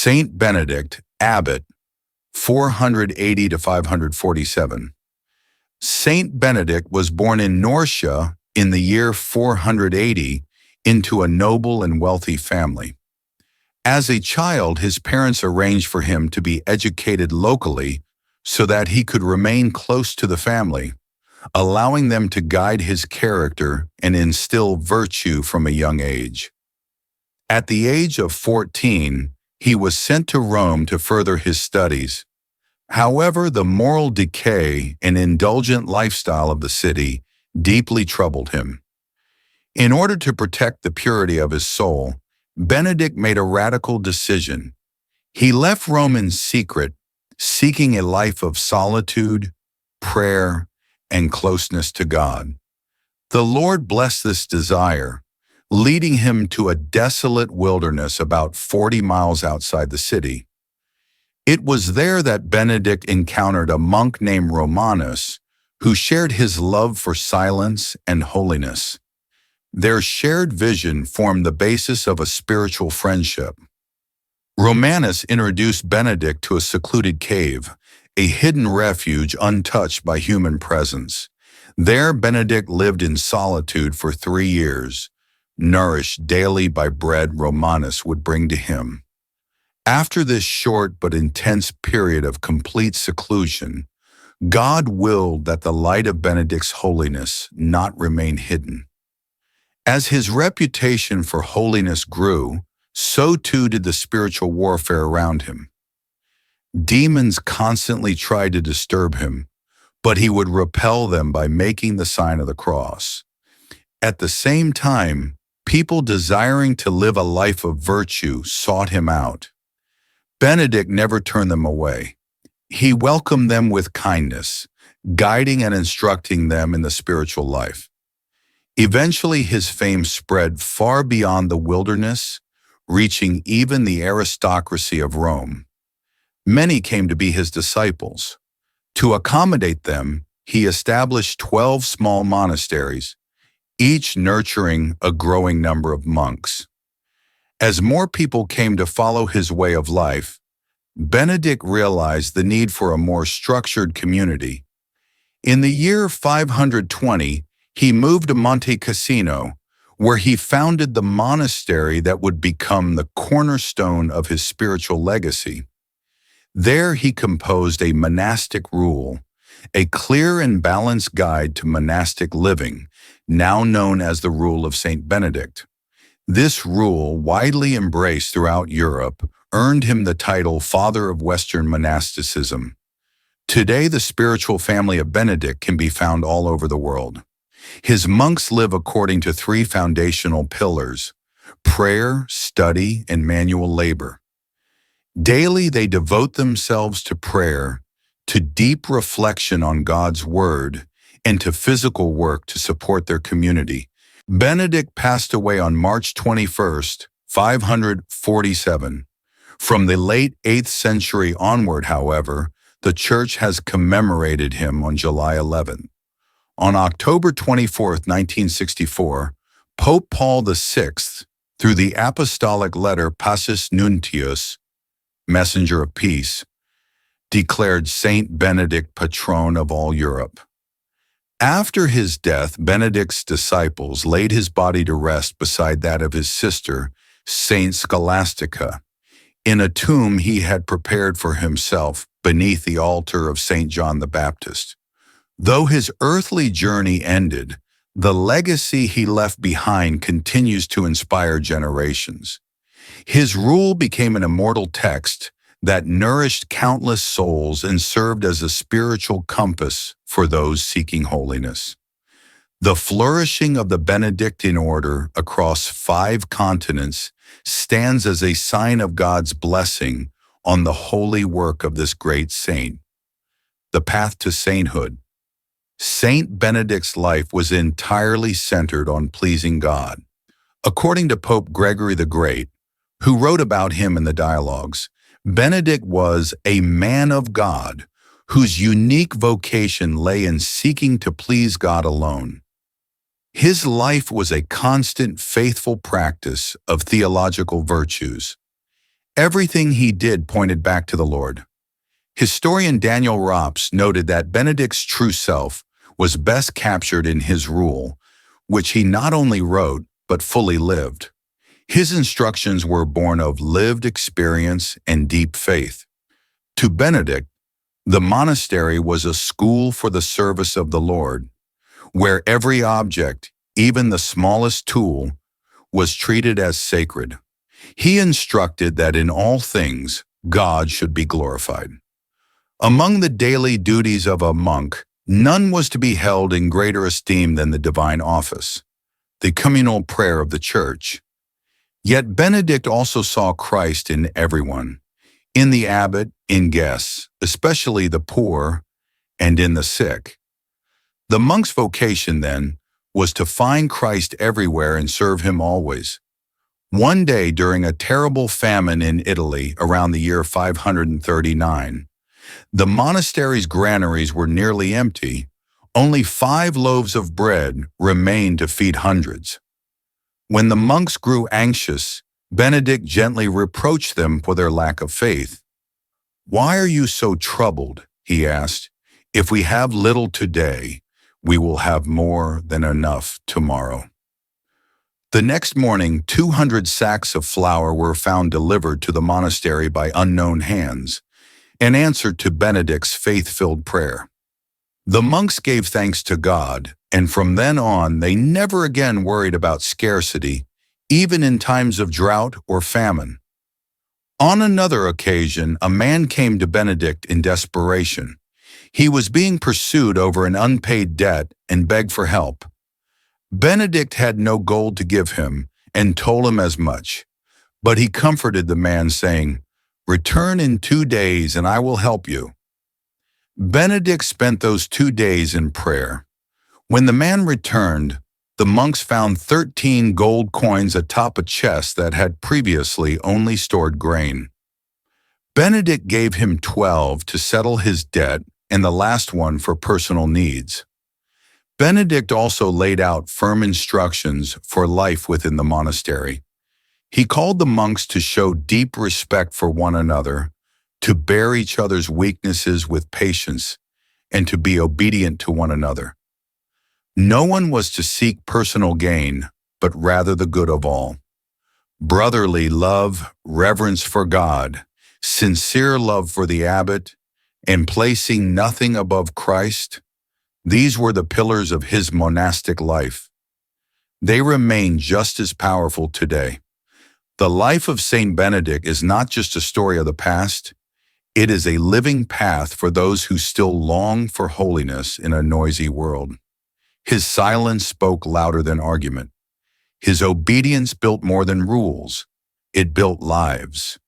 Saint Benedict, abbot, 480 to 547. Saint Benedict was born in Nursia in the year 480 into a noble and wealthy family. As a child, his parents arranged for him to be educated locally so that he could remain close to the family, allowing them to guide his character and instill virtue from a young age. At the age of 14, he was sent to Rome to further his studies. However, the moral decay and indulgent lifestyle of the city deeply troubled him. In order to protect the purity of his soul, Benedict made a radical decision. He left Rome in secret, seeking a life of solitude, prayer, and closeness to God. The Lord blessed this desire, leading him to a desolate wilderness about 40 miles outside the city. It was there that Benedict encountered a monk named Romanus, who shared his love for silence and holiness. Their shared vision formed the basis of a spiritual friendship. Romanus introduced Benedict to a secluded cave, a hidden refuge untouched by human presence. There, Benedict lived in solitude for 3 years, nourished daily by bread Romanus would bring to him. After this short but intense period of complete seclusion, God willed that the light of Benedict's holiness not remain hidden. As his reputation for holiness grew, so too did the spiritual warfare around him. Demons constantly tried to disturb him, but he would repel them by making the sign of the cross. At the same time, people desiring to live a life of virtue sought him out. Benedict never turned them away. He welcomed them with kindness, guiding and instructing them in the spiritual life. Eventually, his fame spread far beyond the wilderness, reaching even the aristocracy of Rome. Many came to be his disciples. To accommodate them, he established 12 small monasteries, each nurturing a growing number of monks. As more people came to follow his way of life, Benedict realized the need for a more structured community. In the year 520, he moved to Monte Cassino, where he founded the monastery that would become the cornerstone of his spiritual legacy. There he composed a monastic rule, a clear and balanced guide to monastic living, now known as the Rule of Saint Benedict. This rule, widely embraced throughout Europe, earned him the title Father of Western Monasticism. Today, the spiritual family of Benedict can be found all over the world. His monks live according to 3 foundational pillars: prayer, study, and manual labor. Daily, they devote themselves to prayer, to deep reflection on God's Word, and to physical work to support their community. Benedict passed away on March 21st, 547. From the late 8th century onward, however, the Church has commemorated him on July 11th. On October 24, 1964, Pope Paul VI, through the apostolic letter Passus Nuntius, Messenger of Peace, declared Saint Benedict patron of all Europe. After his death, Benedict's disciples laid his body to rest beside that of his sister, Saint Scholastica, in a tomb he had prepared for himself beneath the altar of Saint John the Baptist. Though his earthly journey ended, the legacy he left behind continues to inspire generations. His rule became an immortal text that nourished countless souls and served as a spiritual compass for those seeking holiness. The flourishing of the Benedictine order across 5 continents stands as a sign of God's blessing on the holy work of this great saint. The path to sainthood. Saint Benedict's life was entirely centered on pleasing God. According to Pope Gregory the Great, who wrote about him in the Dialogues, Benedict was a man of God whose unique vocation lay in seeking to please God alone. His life was a constant, faithful practice of theological virtues. Everything he did pointed back to the Lord. Historian Daniel Rops noted that Benedict's true self was best captured in his rule, which he not only wrote but fully lived. His instructions were born of lived experience and deep faith. To Benedict, the monastery was a school for the service of the Lord, where every object, even the smallest tool, was treated as sacred. He instructed that in all things, God should be glorified. Among the daily duties of a monk, none was to be held in greater esteem than the divine office, the communal prayer of the Church. Yet Benedict also saw Christ in everyone, in the abbot, in guests, especially the poor, and in the sick. The monk's vocation, then, was to find Christ everywhere and serve him always. One day during a terrible famine in Italy around the year 539, the monastery's granaries were nearly empty. Only 5 loaves of bread remained to feed hundreds. When the monks grew anxious, Benedict gently reproached them for their lack of faith. "Why are you so troubled?" he asked. "If we have little today, we will have more than enough tomorrow." The next morning, 200 sacks of flour were found delivered to the monastery by unknown hands, in answer to Benedict's faith-filled prayer. The monks gave thanks to God, and from then on they never again worried about scarcity, even in times of drought or famine. On another occasion, a man came to Benedict in desperation. He was being pursued over an unpaid debt and begged for help. Benedict had no gold to give him and told him as much, but he comforted the man, saying, "Return in 2 days and I will help you." Benedict spent those 2 days in prayer. When the man returned, the monks found 13 gold coins atop a chest that had previously only stored grain. Benedict gave him 12 to settle his debt and the last one for personal needs. Benedict also laid out firm instructions for life within the monastery. He called the monks to show deep respect for one another, to bear each other's weaknesses with patience, and to be obedient to one another. No one was to seek personal gain, but rather the good of all. Brotherly love, reverence for God, sincere love for the abbot, and placing nothing above Christ, these were the pillars of his monastic life. They remain just as powerful today. The life of Saint Benedict is not just a story of the past, it is a living path for those who still long for holiness in a noisy world. His silence spoke louder than argument. His obedience built more than rules, it built lives.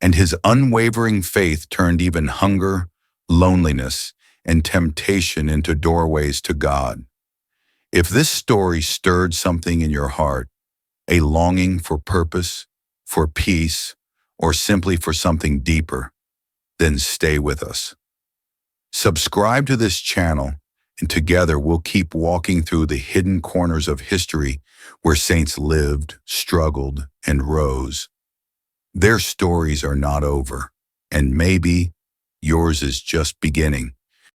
And his unwavering faith turned even hunger, loneliness, and temptation into doorways to God. If this story stirred something in your heart, a longing for purpose, for peace, or simply for something deeper, then stay with us. Subscribe to this channel, and together we'll keep walking through the hidden corners of history where saints lived, struggled, and rose. Their stories are not over, and maybe yours is just beginning.